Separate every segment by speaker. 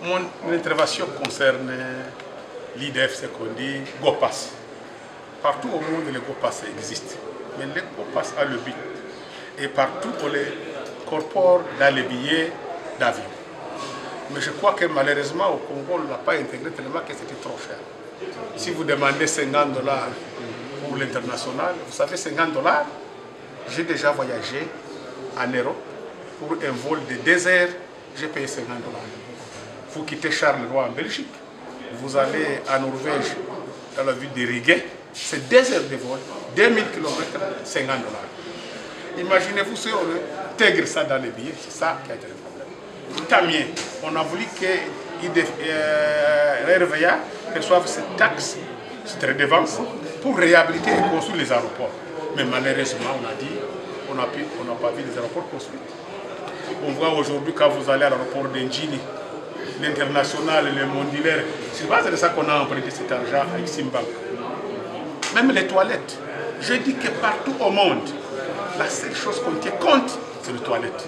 Speaker 1: Mon intervention concerne l'IDF, c'est qu'on dit GOPAS. Partout au monde, les GOPAS existent. Mais les GOPAS a le but. Et partout, on les incorpore dans les billets d'avion. Mais je crois que malheureusement, au Congo, on ne l'a pas intégré tellement que c'était trop cher. Si vous demandez 50 $ pour l'international, vous savez, 50 $, j'ai déjà voyagé en Europe pour un vol de 2 heures, j'ai payé 50 $. Vous quittez Charleroi en Belgique, vous allez en Norvège, dans la ville de Rigue, c'est 2 heures de vol, 2000 km, 50 $. Imaginez-vous si on intègre ça dans les billets, c'est ça qui a été le problème. Tant mieux, on a voulu que RVA perçoive cette taxe, cette redevance, pour réhabiliter et construire les aéroports. Mais malheureusement, on a dit, on n'a pas vu les aéroports construits. On voit aujourd'hui quand vous allez à l'aéroport d'Engini, l'international, le mondilaire, c'est pas de ça qu'on a emprunté cet argent avec Simbank. Même les toilettes. Je dis que partout au monde, la seule chose qu'on tient compte, c'est les toilettes.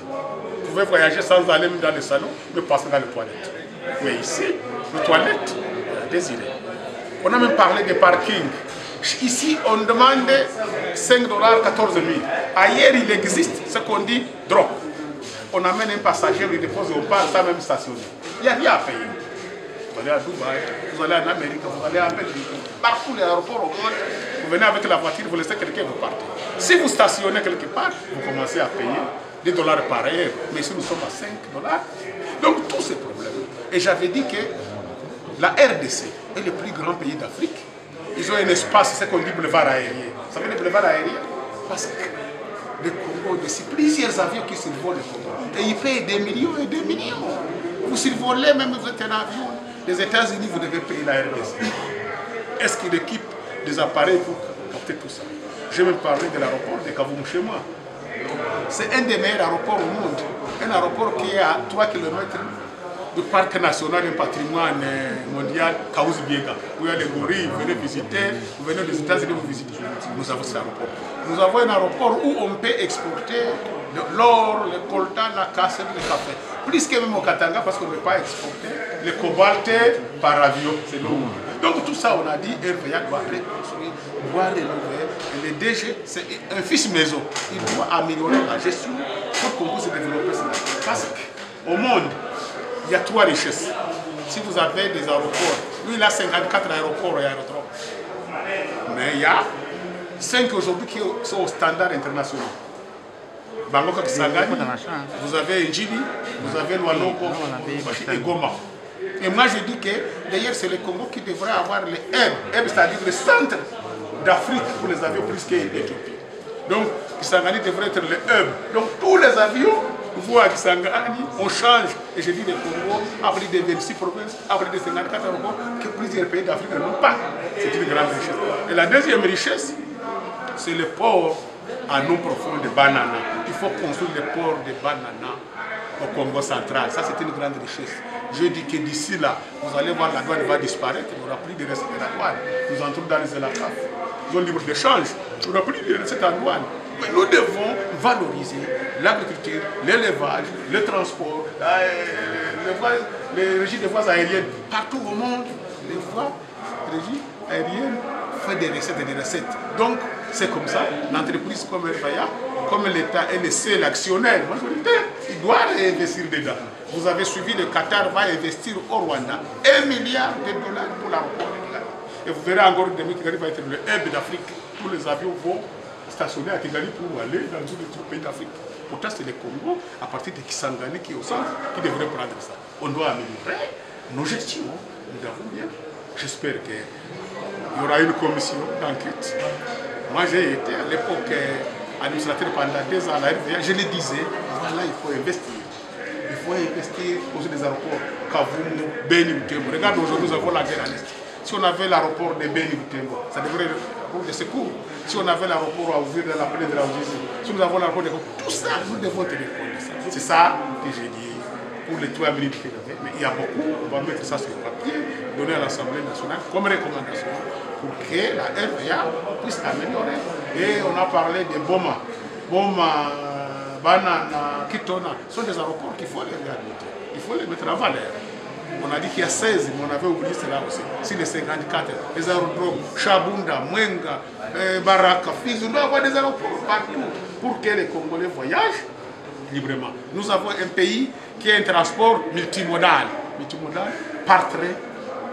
Speaker 1: Vous pouvez voyager sans aller dans le salon, mais passer dans les toilettes. Mais ici, les toilettes, désiré. On a même parlé des parkings. Ici, on demande 5 $, 14 000. Ailleurs, il existe ce qu'on dit drop. On amène un passager, on le dépose au parc sans même stationner. Il n'y a rien à payer. Vous allez à Dubaï, vous allez en Amérique, vous allez en Belgique, partout les aéroports au monde, vous venez avec la voiture, vous laissez quelqu'un, vous partez. Si vous stationnez quelque part, vous commencez à payer des dollars par heure. Mais ici, nous sommes à 5 $. Donc, tous ces problèmes. Et j'avais dit que la RDC est le plus grand pays d'Afrique. Ils ont un espace, ce qu'on dit boulevard aérien. Vous savez le boulevard aérien? Parce que le Congo, c'est plusieurs avions qui survolent le Congo. Et ils payent des millions et des millions. Vous survolez, même vous êtes un avion des États-Unis, vous devez payer la RDC. Est-ce qu'il équipe des appareils pour porter tout ça? J'ai même parlé de l'aéroport de Kavumu chez moi. C'est un des meilleurs aéroports au monde. Un aéroport qui est à 3 km du parc national et patrimoine mondial Kaouzi-Biega. Où il y a les gorilles, vous venez visiter, vous venez des États-Unis, vous visitez. Nous avons cet aéroport. Nous avons un aéroport où on peut exporter l'or, le coltan, la casse, le café. Plus que même au Katanga, parce qu'on ne peut pas exporter le cobalt par avion. C'est l'eau. Donc tout ça, on a dit, RVA doit reconstruire, doit rénover. Et le DG, c'est un fils maison. Il doit améliorer la gestion pour qu'on puisse développer ça. Parce qu'au monde, il y a 3 richesses. Si vous avez des aéroports, lui il a 54 aéroports et aérodromes. Mais il y a 5 aujourd'hui qui sont au standard international. Bangkok Kisangani, vous avez Njili, vous avez Luanoko et Goma. Et moi je dis que d'ailleurs c'est le Congo qui devrait avoir le hub, c'est-à-dire le centre d'Afrique pour les avions plus que l'Éthiopie. Donc Kisangani devrait être le hub. Donc tous les avions vont à Kisangani, on change. Et je dis le Congo a pris des 26 provinces, a pris des 54 aéroports que plusieurs pays d'Afrique n'ont pas. C'est une grande richesse. Et la deuxième richesse, c'est le port à non profond de Banana. Il faut construire le port de Banana au Congo central. Ça, c'est une grande richesse. Je dis que d'ici là, vous allez voir la douane va disparaître. Il n'y aura plus de recettes de la douane. Nous entrons dans les ELACAF. Zone libre d'échange. Il n'y aura plus de recettes en douane. Mais nous devons valoriser l'agriculture, l'élevage, le transport, les régies de voies aériennes. Partout au monde, les régies aériennes font des recettes et des recettes. Donc, c'est comme ça, l'entreprise comme RVA, comme l'État est le seul actionnaire, il doit investir dedans. Vous avez suivi, le Qatar va investir au Rwanda 1 milliard de dollars pour l'aéroport de Kigali. Et vous verrez encore demain Kigali va être le hub d'Afrique. Tous les avions vont stationner à Kigali pour aller dans tous les autres pays d'Afrique. Pourtant, c'est le Congo, à partir de Kisangani qui est au centre, qui devrait prendre ça. On doit améliorer nos gestions. Nous avons bien. J'espère qu'il y aura une commission d'enquête. Moi, j'ai été à l'époque administrateur pendant 2 ans à la RVA. Je le disais, voilà, il faut investir. Il faut investir aux des aéroports. Kavumu, Beni, Butembo. Regarde, aujourd'hui, nous avons la guerre à l'Est. Si on avait l'aéroport de Beni, Butembo, ça devrait être pour des secours. Si on avait l'aéroport à ouvrir dans la plaine de la Odyssée, si nous avons l'aéroport de tout ça, nous devons tenir compte de ça. C'est ça que j'ai dit pour les 3 minutes que j'avais. Mais il y a beaucoup, on va mettre ça sur le papier, donner à l'Assemblée nationale comme recommandation pour que la RVA puisse améliorer. Et on a parlé de Boma Banana, Kitona, sont des aéroports qu'il faut les réhabiliter. Il faut les mettre en valeur. On a dit qu'il y a 16, mais on avait oublié cela aussi. Si les 54, les aérodromes, Chabunda, Mwenga, Baraka, Fizi, on doit avoir des aéroports partout pour que les Congolais voyagent librement. Nous avons un pays qui a un transport multimodal. Multimodal par train,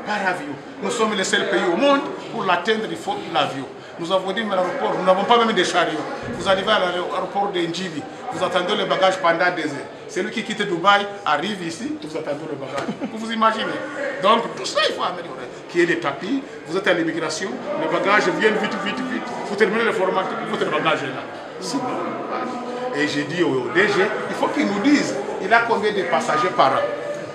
Speaker 1: par avion. Nous sommes les seuls pays au monde pour l'atteindre, il faut l'avion. Nous avons dit, mais l'aéroport, nous n'avons pas même des chariots. Vous arrivez à l'aéroport de Ndjibi, vous attendez le bagage pendant des heures. Celui qui quitte Dubaï arrive ici, vous attendez le bagage. Vous imaginez? Donc tout ça, il faut améliorer. Qu'il y ait des tapis, vous êtes à l'immigration, les bagages viennent vite, vite, vite. Vous terminez le format, votre bagage est là. Sinon, et j'ai dit au DG, il faut qu'il nous dise, il a combien de passagers par an?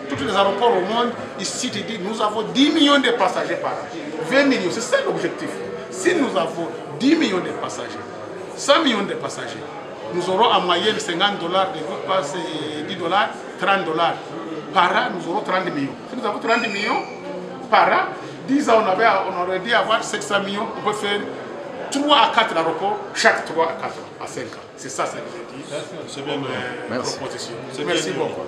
Speaker 1: Tous les aéroports au monde, ici, il dit, nous avons 10 millions de passagers par an. 20 millions, c'est ça l'objectif. Si nous avons 10 millions de passagers, 100 millions de passagers, nous aurons en moyenne $50 de groupe passe, $10, $30. Par an, nous aurons 30 millions. Si nous avons 30 millions par an, 10 ans, on aurait dû avoir 700 millions. On peut faire 3 à 4 aéroports, chaque 3 à 4 ans, à 5 ans. C'est ça, c'est l'objectif.
Speaker 2: C'est bien.
Speaker 1: Proposition. Merci beaucoup.